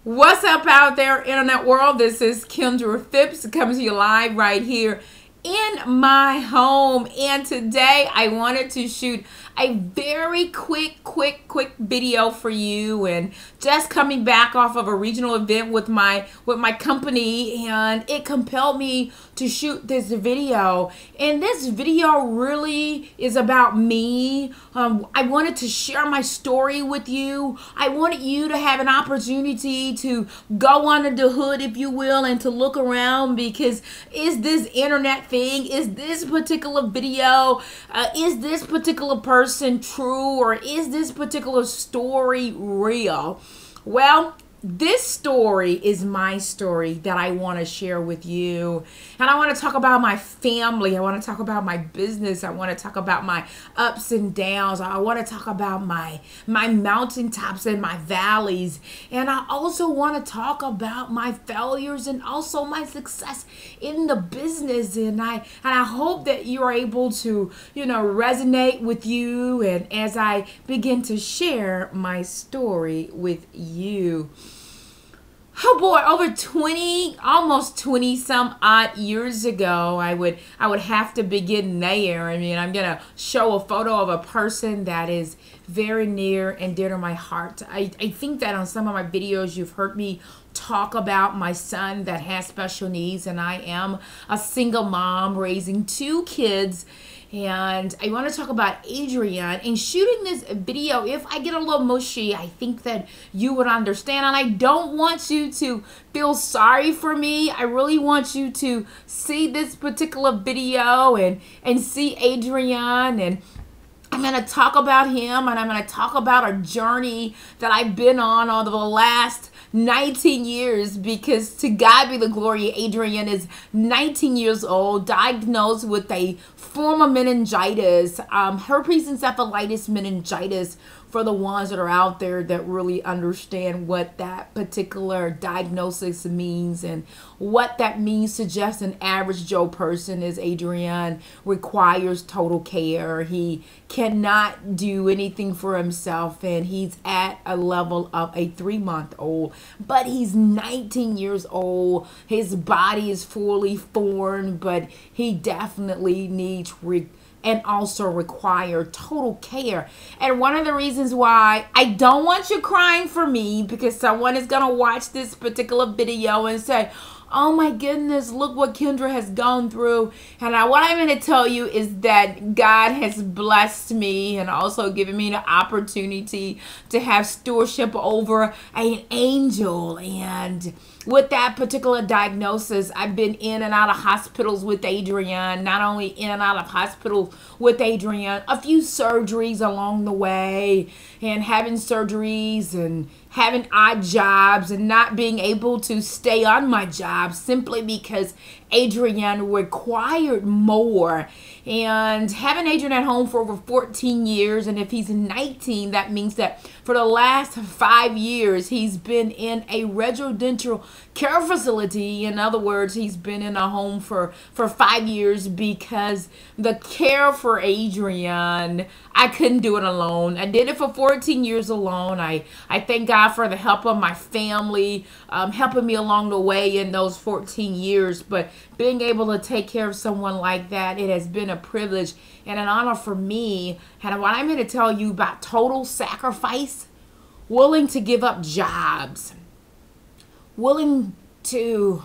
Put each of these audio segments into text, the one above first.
What's up out there, internet world? This is Kenda Phipps coming to you live right here in my home. And today I wanted to shoot a very quick video for you, and just coming back off of a regional event with my company, and it compelled me to shoot this video. And this video really is about me. I wanted to share my story with you. I wanted you to have an opportunity to go under the hood, if you will, and to look around, because is this internet thing, is this particular video, is this particular person true, or is this particular story real? Well, this story is my story that I want to share with you. And I want to talk about my family. I want to talk about my business. I want to talk about my ups and downs. I want to talk about my mountaintops and my valleys. And I also want to talk about my failures and also my success in the business. And I hope that you're able to, resonate with you, and as I begin to share my story with you. Oh boy, over 20, almost 20 some odd years ago, I would have to begin there. I mean, I'm going to show a photo of a person that is very near and dear to my heart. I think that on some of my videos, you've heard me talk about my son that has special needs, and I am a single mom raising 2 kids. And I want to talk about Adrian. And shooting this video, if I get a little mushy, I think that you would understand. And I don't want you to feel sorry for me. I really want you to see this particular video and see Adrian. And I'm going to talk about him, and I'm going to talk about a journey that I've been on over the last 19 years, because to God be the glory, Adrian is 19 years old, diagnosed with a form of meningitis, herpes encephalitis meningitis, for the ones that are out there that really understand what that particular diagnosis means and what that means to just an average Joe person. Is Adrian requires total care. He cannot do anything for himself, and he's at a level of a 3-month-old, but he's 19 years old. His body is fully formed, but he definitely needs and also require total care. And one of the reasons why I don't want you crying for me, because someone is going to watch this particular video and say, oh my goodness, look what Kendra has gone through. And what I'm going to tell you is that God has blessed me and also given me the opportunity to have stewardship over an angel. And with that particular diagnosis, I've been in and out of hospitals with Adrian. Not only in and out of hospitals with Adrian, a few surgeries along the way, and having surgeries and having odd jobs and not being able to stay on my job simply because Adrian required more. And having Adrian at home for over 14 years, and if he's 19, that means that for the last 5 years, he's been in a residential care facility. In other words, he's been in a home for 5 years, because the care for Adrian, I couldn't do it alone. I did it for 14 years alone. I thank God for the help of my family, helping me along the way in those 14 years. But being able to take care of someone like that, it has been a privilege and an honor for me. And what I'm going to tell you about total sacrifice, willing to give up jobs, willing to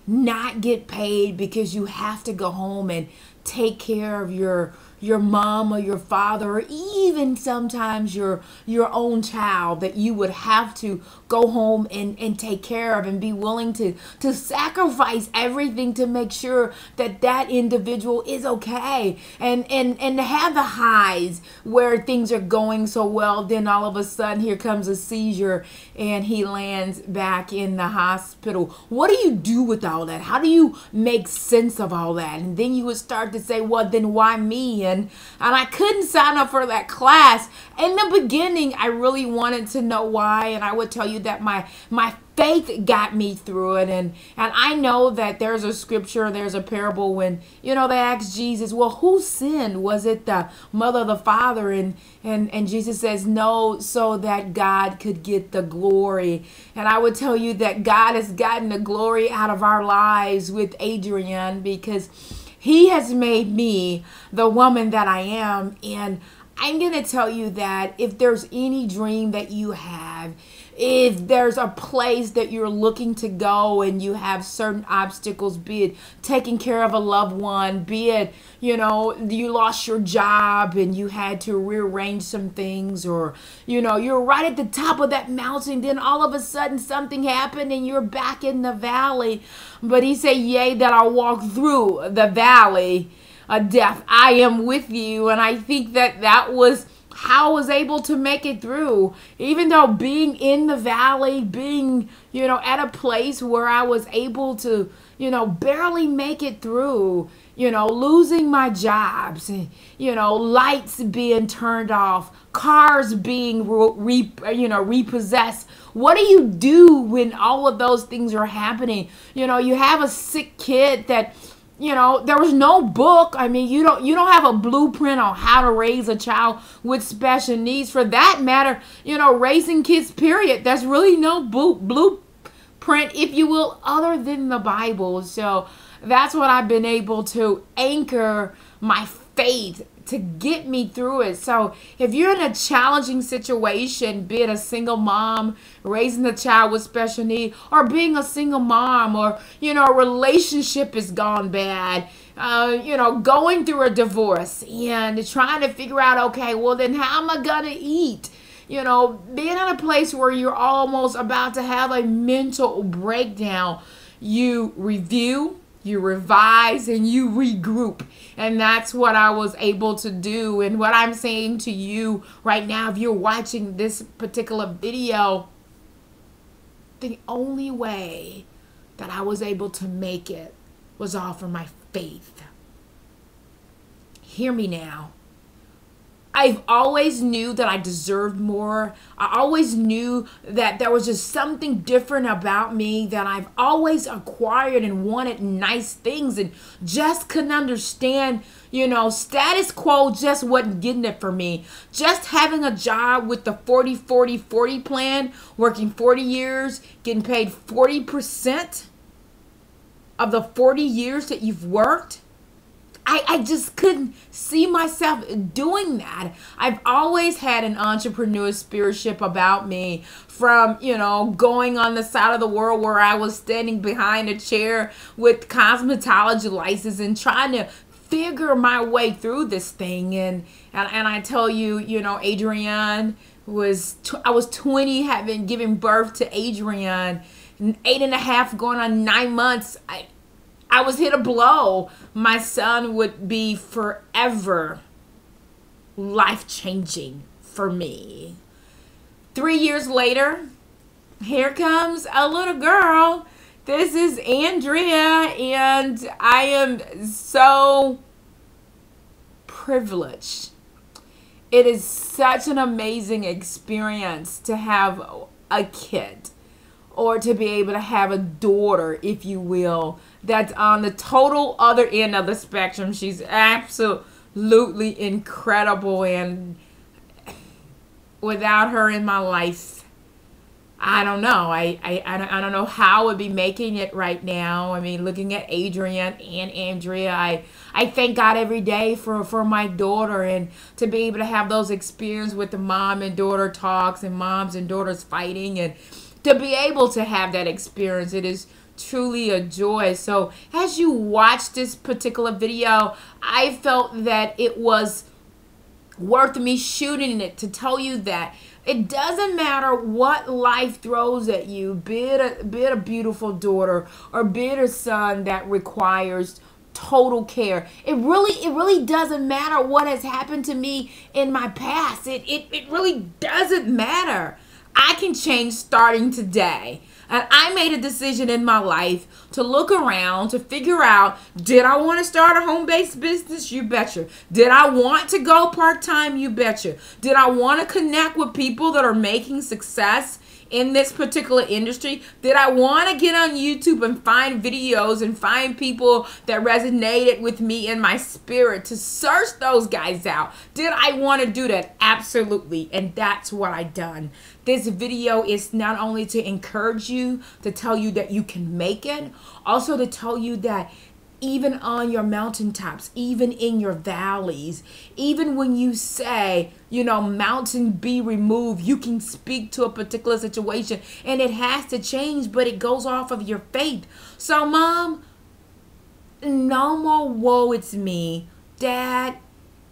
not get paid because you have to go home and take care of your mom or your father, or even sometimes your own child, that you would have to go home and take care of, and be willing to sacrifice everything to make sure that that individual is okay, and to have the highs where things are going so well, then all of a sudden here comes a seizure and he lands back in the hospital. What do you do with all that? How do you make sense of all that? And then you would start to say, well, then why me? and I couldn't sign up for that class. In the beginning, I really wanted to know why, and I would tell you that my faith got me through it. And I know that there's a scripture, there's a parable when, you know, they asked Jesus, well, who sinned? Was it the mother or the father? And Jesus says, no, so that God could get the glory. And I would tell you that God has gotten the glory out of our lives with Adrian, because he has made me the woman that I am. And I'm going to tell you that if there's any dream that you have, if there's a place that you're looking to go and you have certain obstacles, be it taking care of a loved one, be it, you know, you lost your job and you had to rearrange some things, or, you know, you're right at the top of that mountain, then all of a sudden something happened and you're back in the valley. But he said, yea, that I walk through the valley of death, I am with you. And I think that that was how I was able to make it through, even though being in the valley, being, you know, at a place where I was able to, you know, barely make it through, you know, losing my jobs, you know, lights being turned off, cars being repossessed. What do you do when all of those things are happening? You know, you have a sick kid that, you know, there was no book. I mean, you don't have a blueprint on how to raise a child with special needs. For that matter, you know, raising kids, period. There's really no blueprint, if you will, other than the Bible. So that's what I've been able to anchor my faith to get me through it. So if you're in a challenging situation, be it a single mom raising a child with special need, or being a single mom, or, you know, a relationship has gone bad, you know, going through a divorce and trying to figure out, okay, well then how am I gonna eat? You know, being in a place where you're almost about to have a mental breakdown, you review, you revise, and you regroup. And that's what I was able to do. And what I'm saying to you right now, if you're watching this particular video, the only way that I was able to make it was off of my faith. Hear me now. I've always knew that I deserved more. I always knew that there was just something different about me, that I've always acquired and wanted nice things and just couldn't understand, you know, status quo just wasn't getting it for me. Just having a job with the 40-40-40 plan, working 40 years, getting paid 40% of the 40 years that you've worked. I just couldn't see myself doing that. I've always had an entrepreneur spirit about me, from, you know, going on the side of the world where I was standing behind a chair with cosmetology license and trying to figure my way through this thing. And I tell you, you know, Adrian I was 20, having given birth to Adrian, 8.5 going on 9 months. I was hit a blow. My son would be forever life-changing for me. 3 years later, here comes a little girl. This is Andrea, and I am so privileged. It is such an amazing experience to have a kid, or to be able to have a daughter, if you will, that's on the total other end of the spectrum. She's absolutely incredible, and without her in my life, I don't know. I don't know how I would be making it right now. I mean, looking at Adrian and Andrea, I thank God every day for my daughter, and to be able to have those experiences with the mom and daughter talks and moms and daughters fighting, and to be able to have that experience, it is truly a joy. So as you watch this particular video, I felt that it was worth me shooting it to tell you that it doesn't matter what life throws at you, be it a beautiful daughter, or be it a son that requires total care. It really doesn't matter what has happened to me in my past. It really doesn't matter. I I can change starting today. And I made a decision in my life to look around to figure out, did I want to start a home-based business? You betcha. Did I want to go part-time? You betcha. Did I want to connect with people that are making success in this particular industry? Did I want to get on YouTube and find videos and find people that resonated with me in my spirit to search those guys out? Did I want to do that? Absolutely. And that's what I done. This video is not only to encourage you, to tell you that you can make it, also to tell you that even on your mountaintops, even in your valleys, even when you say, you know, mountain be removed, you can speak to a particular situation and it has to change, but it goes off of your faith. So, Mom, no more woe it's me. Dad,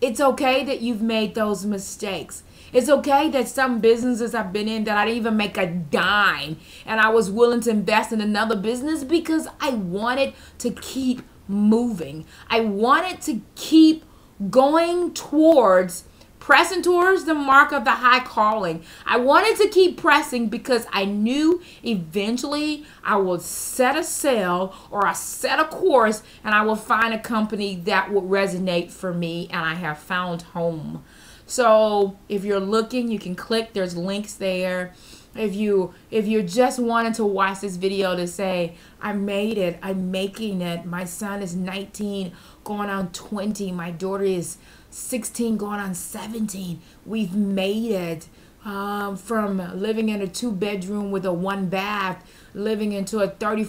it's okay that you've made those mistakes. It's okay that some businesses I've been in that I didn't even make a dime and I was willing to invest in another business because I wanted to keep moving. I wanted to keep going towards, pressing towards the mark of the high calling. I wanted to keep pressing because I knew eventually I would set a sail or I set a course and I will find a company that would resonate for me, and I have found home. So if you're looking, you can click, there's links there. If you're just wanting to watch this video to say, I made it, I'm making it, my son is 19 going on 20, my daughter is 16 going on 17, we've made it, from living in a 2-bedroom with a 1-bath, living into a 50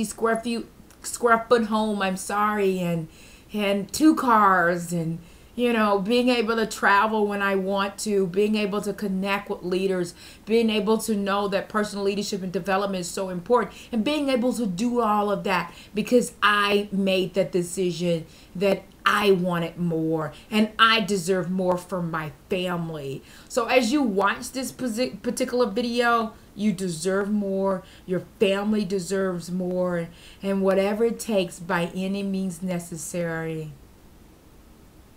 square foot home, I'm sorry, and 2 cars, and you know, being able to travel when I want to, being able to connect with leaders, being able to know that personal leadership and development is so important, and being able to do all of that because I made that decision that I wanted more and I deserve more for my family. So as you watch this particular video, you deserve more, your family deserves more, and whatever it takes by any means necessary.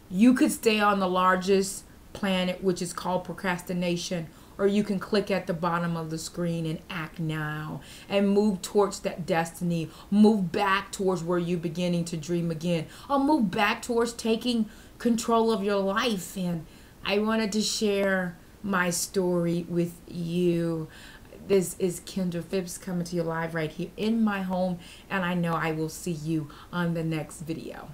You could stay on the largest planet, which is called procrastination, or you can click at the bottom of the screen and act now and move towards that destiny. Move back towards where you're beginning to dream again, or move back towards taking control of your life. And I wanted to share my story with you. This is Kenda Phipps coming to you live right here in my home, and I know I will see you on the next video.